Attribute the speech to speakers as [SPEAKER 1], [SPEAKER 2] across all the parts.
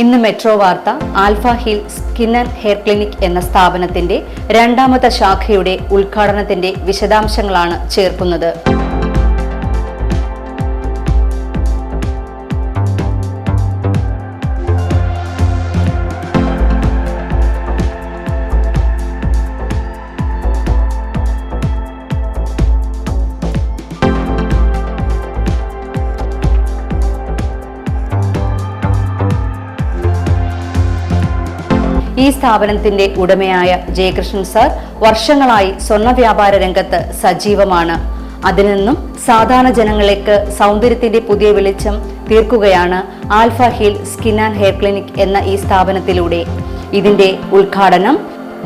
[SPEAKER 1] ഇന്ന് മെട്രോ വാർത്ത alpha hill skin and hair clinic എന്ന സ്ഥാപനത്തിന്റെ രണ്ടാമത്തെ ശാഖയുടെ ഉദ്ഘാടനത്തിന്റെ വിശദാംശങ്ങളാണ് ചേർക്കുന്നത്. ഈ സ്ഥാപനത്തിന്റെ ഉടമയായ ജയകൃഷ്ണൻ സാർ വർഷങ്ങളായി സ്വർണ്ണ വ്യാപാര രംഗത്ത് സജീവമാണ്. അതിൽ നിന്നും സാധാരണ ജനങ്ങളിലേക്ക് സൗന്ദര്യത്തിന്റെ പുതിയ വെളിച്ചം തീർക്കുകയാണ് alpha hill skin and hair clinic എന്ന ഈ സ്ഥാപനത്തിലൂടെ. ഇതിന്റെ ഉദ്ഘാടനം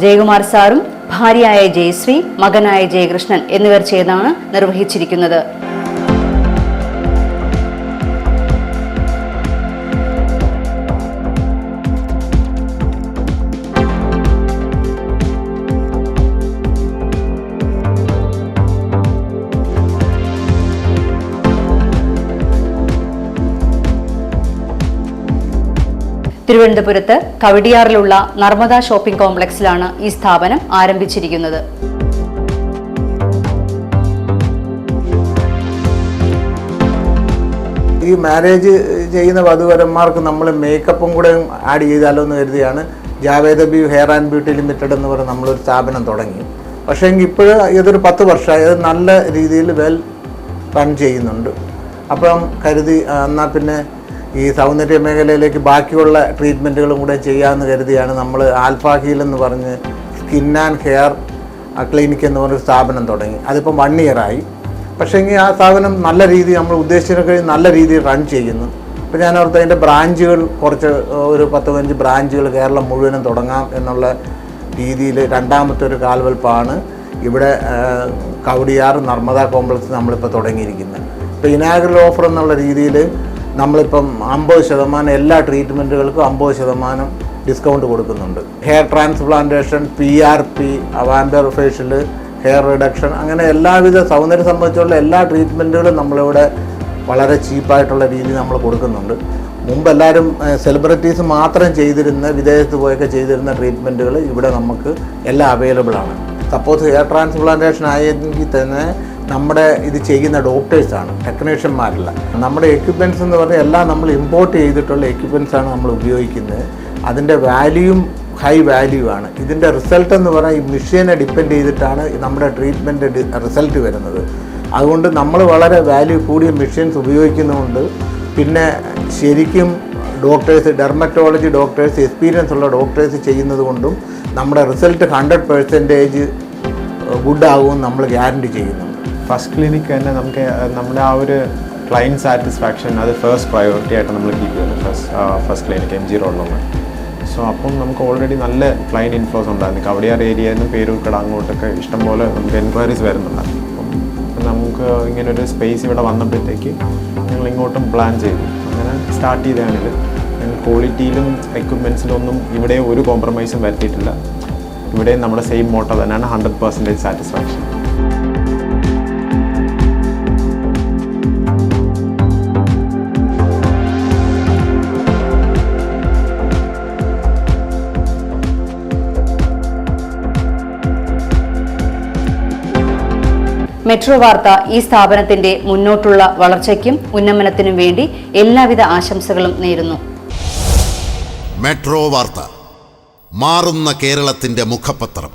[SPEAKER 1] ജയകുമാർ സാറും ഭാര്യയായ ജയശ്രീ, മകനായ ജയകൃഷ്ണൻ എന്നിവർ ചേർന്നാണ് നിർവഹിച്ചിരിക്കുന്നത്. തിരുവനന്തപുരത്ത് കവടിയാറിലുള്ള നർമ്മദ ഷോപ്പിംഗ് കോംപ്ലക്സിലാണ് ഈ സ്ഥാപനം ആരംഭിച്ചിരിക്കുന്നത്.
[SPEAKER 2] ഈ മാരേജ് ചെയ്യുന്ന വധുവരന്മാർക്ക് നമ്മൾ മേക്കപ്പും കൂടെ ആഡ് ചെയ്താലോ എന്ന് കരുതിയാണ് Javed B hair and beauty limited എന്ന് പറഞ്ഞ് നമ്മളൊരു സ്ഥാപനം തുടങ്ങി. പക്ഷേ എങ്കിൽ ഇപ്പോൾ ഇതൊരു 10 വർഷമായി അത് നല്ല രീതിയിൽ വെൽ റൺ ചെയ്യുന്നുണ്ട്. അപ്പം കരുതി എന്നാൽ പിന്നെ ഈ സൗന്ദര്യ മേഖലയിലേക്ക് ബാക്കിയുള്ള ട്രീറ്റ്മെൻറ്റുകളും കൂടെ ചെയ്യാമെന്ന് കരുതിയാണ് നമ്മൾ ആൽഫ ഹീൽ എന്ന് പറഞ്ഞ് സ്കിൻ ആൻഡ് ഹെയർ ക്ലിനിക് എന്ന് പറഞ്ഞൊരു സ്ഥാപനം തുടങ്ങി. അതിപ്പം 1 ഇയറായി. പക്ഷേങ്കിൽ ആ സ്ഥാപനം നല്ല രീതിയിൽ നമ്മൾ ഉദ്ദേശിച്ചതിനൊക്കെ നല്ല രീതിയിൽ റൺ ചെയ്യുന്നു. അപ്പോൾ ഞാൻ ഓർത്ത് അതിൻ്റെ ബ്രാഞ്ചുകൾ കുറച്ച് ഒരു 10-15 ബ്രാഞ്ചുകൾ കേരളം മുഴുവനും തുടങ്ങാം എന്നുള്ള രീതിയിൽ രണ്ടാമത്തെ ഒരു കാൽവെൽപ്പാണ് ഇവിടെ കവടിയാർ നർമ്മദ കോംപ്ലക്സ് നമ്മളിപ്പോൾ തുടങ്ങിയിരിക്കുന്നത്. ഇപ്പോൾ ഇനാഗുറൽ ഓഫർ എന്നുള്ള രീതിയിൽ നമ്മളിപ്പം 50% എല്ലാ ട്രീറ്റ്മെൻറ്റുകൾക്കും 50% ഡിസ്കൗണ്ട് കൊടുക്കുന്നുണ്ട്. Hair transplantation, PRP, vampire facial, hair reduction, അങ്ങനെ എല്ലാവിധ സൗന്ദര്യം സംബന്ധിച്ചുള്ള എല്ലാ ട്രീറ്റ്മെൻറ്റുകളും നമ്മളിവിടെ വളരെ ചീപ്പായിട്ടുള്ള രീതിയിൽ നമ്മൾ കൊടുക്കുന്നുണ്ട്. മുമ്പ് എല്ലാവരും സെലിബ്രിറ്റീസ് മാത്രം ചെയ്തിരുന്ന, വിദേശത്ത് പോയൊക്കെ ചെയ്തിരുന്ന ട്രീറ്റ്മെൻറ്റുകൾ ഇവിടെ നമുക്ക് എല്ലാം അവൈലബിളാണ്. സപ്പോസ് ഹെയർ ട്രാൻസ്പ്ലാന്റേഷൻ ആയെങ്കിൽ തന്നെ നമ്മുടെ ഇത് ചെയ്യുന്ന ഡോക്ടേഴ്സാണ്, ടെക്നീഷ്യന്മാരല്ല. നമ്മുടെ എക്യുപ്മെൻറ്റ്സ് എന്ന് പറഞ്ഞാൽ എല്ലാം നമ്മൾ ഇമ്പോർട്ട് ചെയ്തിട്ടുള്ള എക്യുപ്മെൻറ്റ്സാണ് നമ്മൾ ഉപയോഗിക്കുന്നത്. അതിൻ്റെ വാല്യൂയും ഹൈ വാല്യൂ ആണ്. ഇതിൻ്റെ റിസൾട്ട് എന്ന് പറഞ്ഞാൽ ഈ മെഷീനെ ഡിപ്പെൻഡ് ചെയ്തിട്ടാണ് നമ്മുടെ ട്രീറ്റ്മെൻറ്റ് റിസൾട്ട് വരുന്നത്. അതുകൊണ്ട് നമ്മൾ വളരെ വാല്യൂ കൂടിയ മെഷീൻസ് ഉപയോഗിക്കുന്നതുകൊണ്ട് പിന്നെ ശരിക്കും ഡോക്ടേഴ്സ്, ഡെർമറ്റോളജി ഡോക്ടേഴ്സ്, എക്സ്പീരിയൻസ് ഉള്ള ഡോക്ടേഴ്സ് ചെയ്യുന്നത് കൊണ്ടും നമ്മുടെ റിസൾട്ട് 100% ഗുഡ് ആകുമെന്ന് നമ്മൾ ഗ്യാരണ്ടി ചെയ്യുന്നുണ്ട്.
[SPEAKER 3] ഫസ്റ്റ് ക്ലിനിക്ക് തന്നെ നമുക്ക് നമ്മുടെ ആ ഒരു ക്ലയൻറ്റ് സാറ്റിസ്ഫാക്ഷൻ അത് ഫസ്റ്റ് പ്രയോറിറ്റി ആയിട്ട് നമ്മൾ കീപ്പ് ചെയ്യുന്നത് ഫസ്റ്റ് ക്ലിനിക്ക് MG റോഡിലുള്ള. സോ അപ്പം നമുക്ക് ഓൾറെഡി നല്ല ക്ലയൻറ്റ് ഇൻഫ്ലോസ് ഉണ്ടായിരുന്നു. കവടിയാർ ഏരിയയിൽ നിന്ന് പേരൂർക്കട അങ്ങോട്ടൊക്കെ ഇഷ്ടംപോലെ നമുക്ക് എൻക്വയറീസ് വരുന്നുണ്ടായിരുന്നു. അപ്പം നമുക്ക് ഇങ്ങനൊരു സ്പേസ് ഇവിടെ വന്നപ്പോഴത്തേക്ക് ഞങ്ങൾ ഇങ്ങോട്ടും പ്ലാൻ ചെയ്തു. അങ്ങനെ സ്റ്റാർട്ട് ചെയ്തതാണിത്. ഞങ്ങൾ ക്വാളിറ്റിയിലും എക്യുപ്മെൻറ്റ്സിലും ഒന്നും ഇവിടെ ഒരു കോംപ്രമൈസും വരുത്തിയിട്ടില്ല. ഇവിടെ നമ്മുടെ സെയിം മോട്ടോ തന്നെയാണ് 100% സാറ്റിസ്ഫാക്ഷൻ.
[SPEAKER 1] മെട്രോ വാർത്ത ഈ സ്ഥാപനത്തിന്റെ മുന്നോട്ടുള്ള വളർച്ചയ്ക്കും ഉന്നമനത്തിനും വേണ്ടി എല്ലാവിധ ആശംസകളും നേരുന്നു.
[SPEAKER 4] മെട്രോ വാർത്ത, മാറുന്ന കേരളത്തിന്റെ മുഖപത്രം.